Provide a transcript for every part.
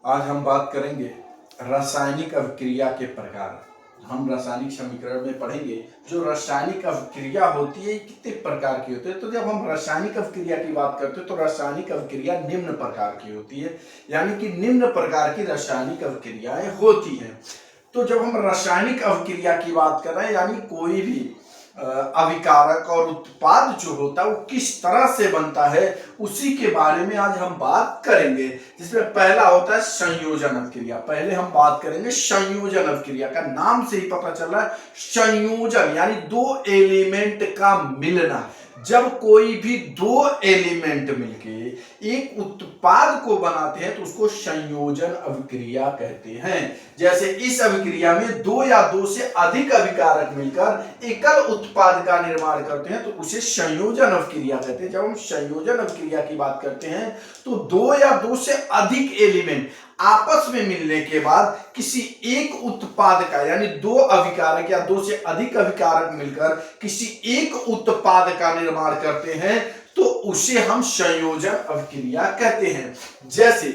आज हम बात करेंगे रासायनिक अभिक्रिया के प्रकार। हम रासायनिक समीकरण में पढ़ेंगे जो रासायनिक अभिक्रिया होती है कितने प्रकार की होती है। तो जब हम रासायनिक अभिक्रिया की बात करते हैं तो रासायनिक अभिक्रिया निम्न प्रकार की होती है, यानी कि निम्न प्रकार की रासायनिक अभिक्रियाएं होती हैं। तो जब हम रासायनिक अभिक्रिया की बात कर रहे हैं, यानी कोई भी अभिकारक और उत्पाद जो होता है वो किस तरह से बनता है, उसी के बारे में आज हम बात करेंगे। जिसमें पहला होता है संयोजन अभिक्रिया। पहले हम बात करेंगे संयोजन अभिक्रिया का। नाम से ही पता चल रहा है संयोजन यानी दो एलिमेंट का मिलना। जब कोई भी दो एलिमेंट मिलके एक उत्पाद को बनाते हैं तो उसको संयोजन अभिक्रिया कहते हैं। जैसे इस अभिक्रिया में दो या दो से अधिक अभिकारक मिलकर एकल उत्पाद का निर्माण करते हैं तो उसे संयोजन अभिक्रिया कहते हैं। जब हम संयोजन अभिक्रिया की बात करते हैं तो दो या दो से अधिक एलिमेंट आपस में मिलने के बाद किसी एक उत्पाद का, यानी दो अभिकारक या दो से अधिक अभिकारक मिलकर किसी एक उत्पाद का निर्माण करते हैं तो उसे हम संयोजन अभिक्रिया कहते हैं। जैसे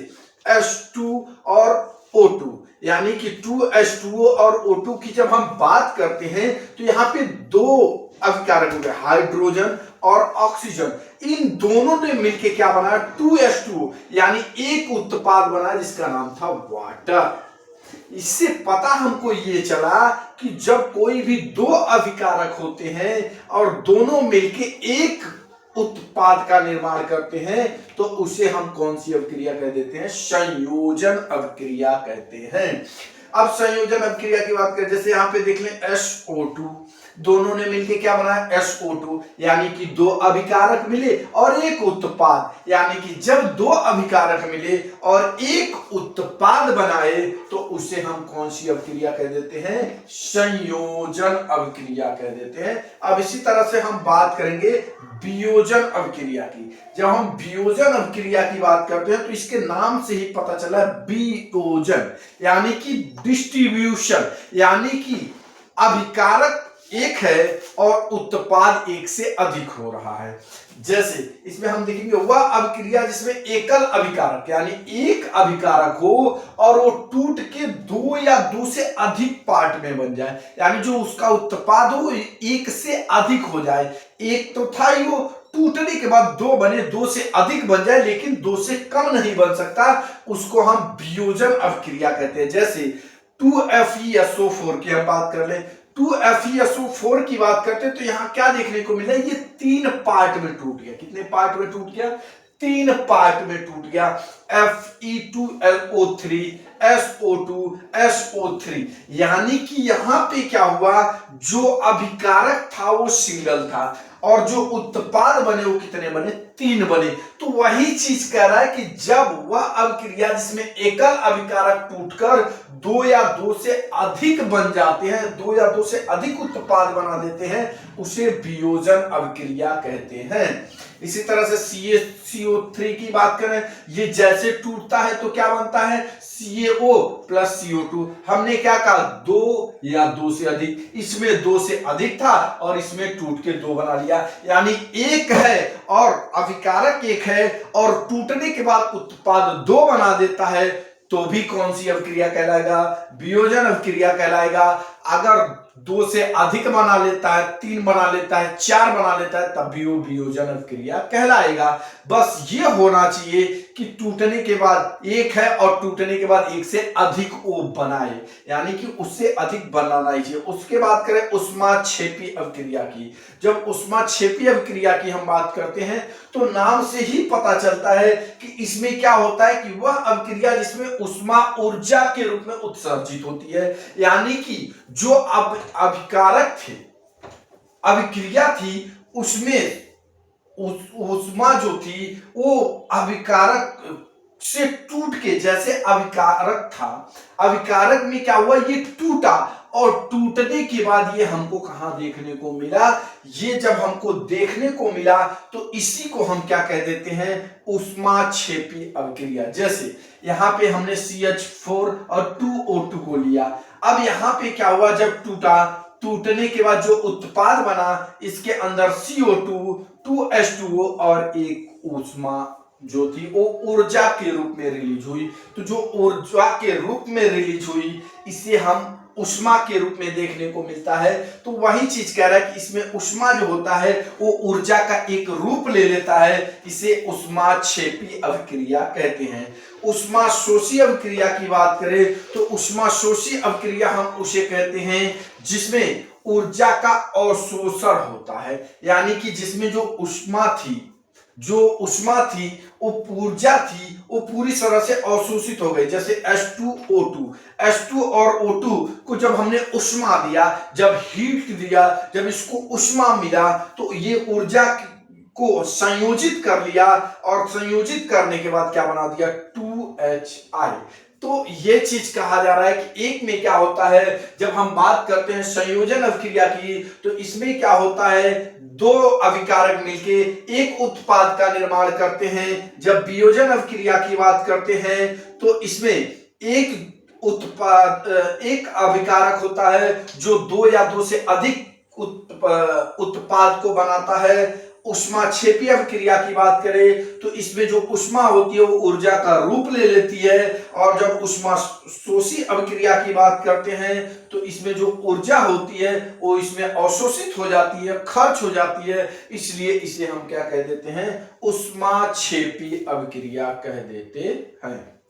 H2 और O2, यानी कि 2H2O और O2 की जब हम बात करते हैं तो यहाँ पे दो अभिकारक हो गए, हाइड्रोजन और ऑक्सीजन। इन दोनों ने मिलकर क्या बनाया, 2H2O, यानी एक उत्पाद बनाया जिसका नाम था वाटर। इससे पता हमको ये चला कि जब कोई भी दो अभिकारक होते हैं और दोनों मिलके एक उत्पाद का निर्माण करते हैं तो उसे हम कौन सी अभिक्रिया कह देते हैं, संयोजन अभिक्रिया कहते हैं। अब संयोजन अभिक्रिया की बात करें, जैसे यहाँ पे देख लें SO2, दोनों ने मिलके क्या बनाया SO2, यानी कि दो अभिकारक मिले और एक उत्पाद, यानी कि जब दो अभिकारक मिले और एक उत्पाद बनाए तो उसे हम कौन सी अभिक्रिया कह देते हैं, संयोजन अभिक्रिया कह देते हैं। अब इसी तरह से हम बात करेंगे वियोजन अभिक्रिया की। जब हम वियोजन अभिक्रिया की बात करते हैं तो इसके नाम से ही पता चला वियोजन, यानी कि डिस्ट्रीब्यूशन, यानी कि अभिकारक एक है और उत्पाद एक से अधिक हो रहा है। जैसे इसमें हम देखेंगे वह अभिक्रिया जिसमें एकल अभिकारक, यानी एक अभिकारक हो और वो टूट के दो या दो से अधिक पार्ट में बन जाए, यानी जो उसका उत्पाद हो एक से अधिक हो जाए। एक तो था ही वो टूटने के बाद दो बने, दो से अधिक बन जाए लेकिन दो से कम नहीं बन सकता, उसको हम वियोजन अभिक्रिया कहते हैं। जैसे 2FeSO4 की हम बात कर ले, 2FeSO4 की बात करते हैं तो यहां क्या देखने को मिला, ये तीन पार्ट में टूट गया। कितने पार्ट में टूट गया, तीन पार्ट में टूट गया। Fe2LO3 SO2 SO3, यानी कि यहां पे क्या हुआ, जो अभिकारक था वो सिंगल था और जो उत्पाद बने वो कितने बने, तीन बने। तो वही चीज कह रहा है कि जब वह अभिक्रिया जिसमें एकल अभिकारक टूटकर दो या दो से अधिक बन जाते हैं, दो या दो से अधिक उत्पाद बना देते हैं, उसे वियोजन अभिक्रिया कहते हैं। इसी तरह से CaCO3 की बात करें, ये जैसे टूटता है तो क्या बनता है, CaO प्लस CO2। हमने क्या कहा, दो या दो से अधिक, इसमें दो से अधिक था और इसमें टूट के दो बना लिया, यानी एक है और अभिकारक एक है और टूटने के बाद उत्पाद दो बना देता है तो भी कौन सी अभिक्रिया कहलाएगा, वियोजन अभिक्रिया कहलाएगा। अगर दो से अधिक बना लेता है, तीन बना लेता है, चार बना लेता है, तब भी वो वियोजन अभिक्रिया कहलाएगा। बस ये होना चाहिए कि टूटने के बाद एक है और टूटने के बाद एक से अधिक वो बनाए, यानी कि उससे अधिक बनाना ही चाहिए। उसके बाद करें ऊष्माक्षेपी अभिक्रिया की। जब ऊष्माक्षेपी अभिक्रिया की हम बात करते हैं तो नाम से ही पता चलता है कि इसमें क्या होता है कि वह अभिक्रिया जिसमें ऊष्मा ऊर्जा के रूप में उत्सर्जित होती है, यानी कि जो अभिकारक थे, अभिक्रिया थी, उसमें ऊष्मा जो थी वो अभिकारक से टूट के, जैसे अभिकारक था, अभिकारक में क्या हुआ, ये टूटा और टूटने के बाद ये हमको कहां देखने को मिला, ये जब हमको देखने को मिला तो इसी को हम क्या कह देते हैं, ऊष्माक्षेपी अभिक्रिया। जैसे यहां पे हमने CH4 और 2O2 को लिया, अब यहां पे क्या हुआ, जब टूटा, टूटने के बाद जो उत्पाद बना, इसके अंदर CO2 2H2O और एक ऊष्मा जो थी वो ऊर्जा के रूप में रिलीज हुई। तो जो ऊर्जा के रूप में रिलीज हुई इसे हम उष्मा के रूप में देखने को मिलता है। तो वही चीज कह रहा है कि इसमें उष्मा जो होता है वो ऊर्जा का एक रूप ले लेता है, इसे उष्माक्षेपी अभिक्रिया कहते हैं। उष्माशोषी अभिक्रिया की बात करें तो उष्माशोषी अभिक्रिया हम उसे कहते हैं जिसमें ऊर्जा का अवशोषण होता है, यानी कि जिसमें जो उष्मा थी वो ऊर्जा थी वो पूरी तरह से अवशोषित हो गई। जैसे H2O2 और O2 को जब हमने उष्मा दिया, जब हीट दिया, जब इसको उष्मा मिला तो ये ऊर्जा को संयोजित कर लिया और संयोजित करने के बाद क्या बना दिया 2HI। तो ये चीज कहा जा रहा है कि एक में क्या होता है, जब हम बात करते हैं संयोजन अभिक्रिया की तो इसमें क्या होता है, दो अभिकारक मिलके एक उत्पाद का निर्माण करते हैं। जब वियोजन अभिक्रिया की बात करते हैं तो इसमें एक अभिकारक होता है जो दो या दो से अधिक उत्पाद को बनाता है। उष्माक्षेपी अभिक्रिया की बात करें तो इसमें जो उष्मा होती है वो ऊर्जा का रूप ले लेती है, और जब उष्माशोषी अभिक्रिया की बात करते हैं तो इसमें जो ऊर्जा होती है वो इसमें अवशोषित हो जाती है, खर्च हो जाती है, इसलिए इसे हम क्या कह देते हैं, उष्माक्षेपी अभिक्रिया कह देते हैं।